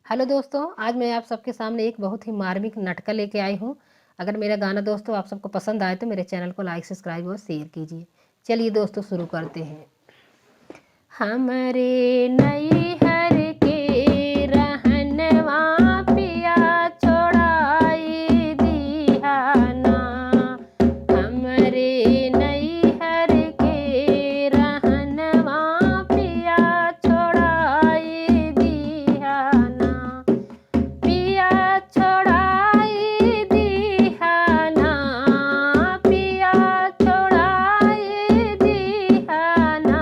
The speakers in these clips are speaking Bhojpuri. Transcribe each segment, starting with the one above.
हेलो दोस्तों, आज मैं आप सबके सामने एक बहुत ही मार्मिक नाटक लेके आई हूँ। अगर मेरा गाना दोस्तों आप सबको पसंद आए तो मेरे चैनल को लाइक सब्सक्राइब और शेयर कीजिए। चलिए दोस्तों शुरू करते हैं। हमरे नैहर के रहनवा पिया छोड़ाई दिहाना। हमरे नैहर के रहनवा पिया छोड़ाई दिहाना। पिया छोड़ाई दिहाना। पिया छोड़ाई दिहाना।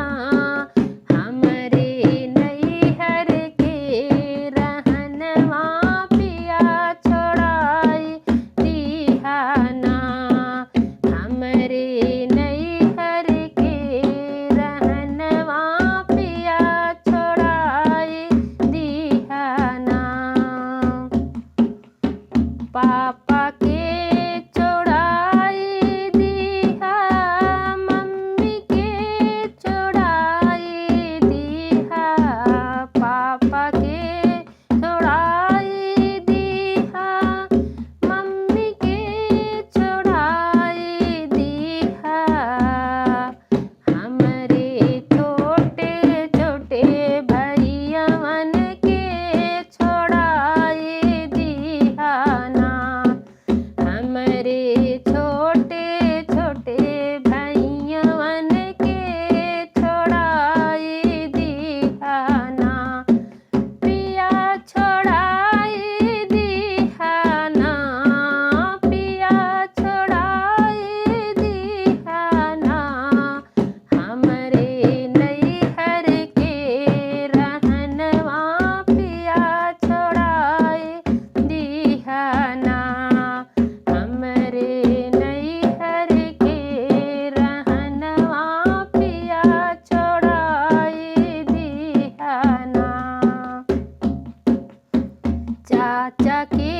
हमरे नैहर के रहनवा पिया छोड़ाई दिहाना। हमरे नैहर के रहनवा पिया छोड़ाई दिहाना। पापा के छोड़ाई दिहा। मम्मी के छोड़ाई दिहा। पापा के छोड़ाई दिहा। मम्मी के छोड़ाई दिहा। हमरे छोटे छोटे भैयवन के छोड़ाई दिहाना। हमरे छोटे छोटे भैयवन के छोड़ाई दिहाना। पिया छोड़ाई दिहाना। पिया छोड़ाई दिहाना। हमरे नैहर के रहनवा पिया छोड़ाई दिहाना। हमरे नैहर के रहनवा पिया छोड़ाई दिहाना। चाचा के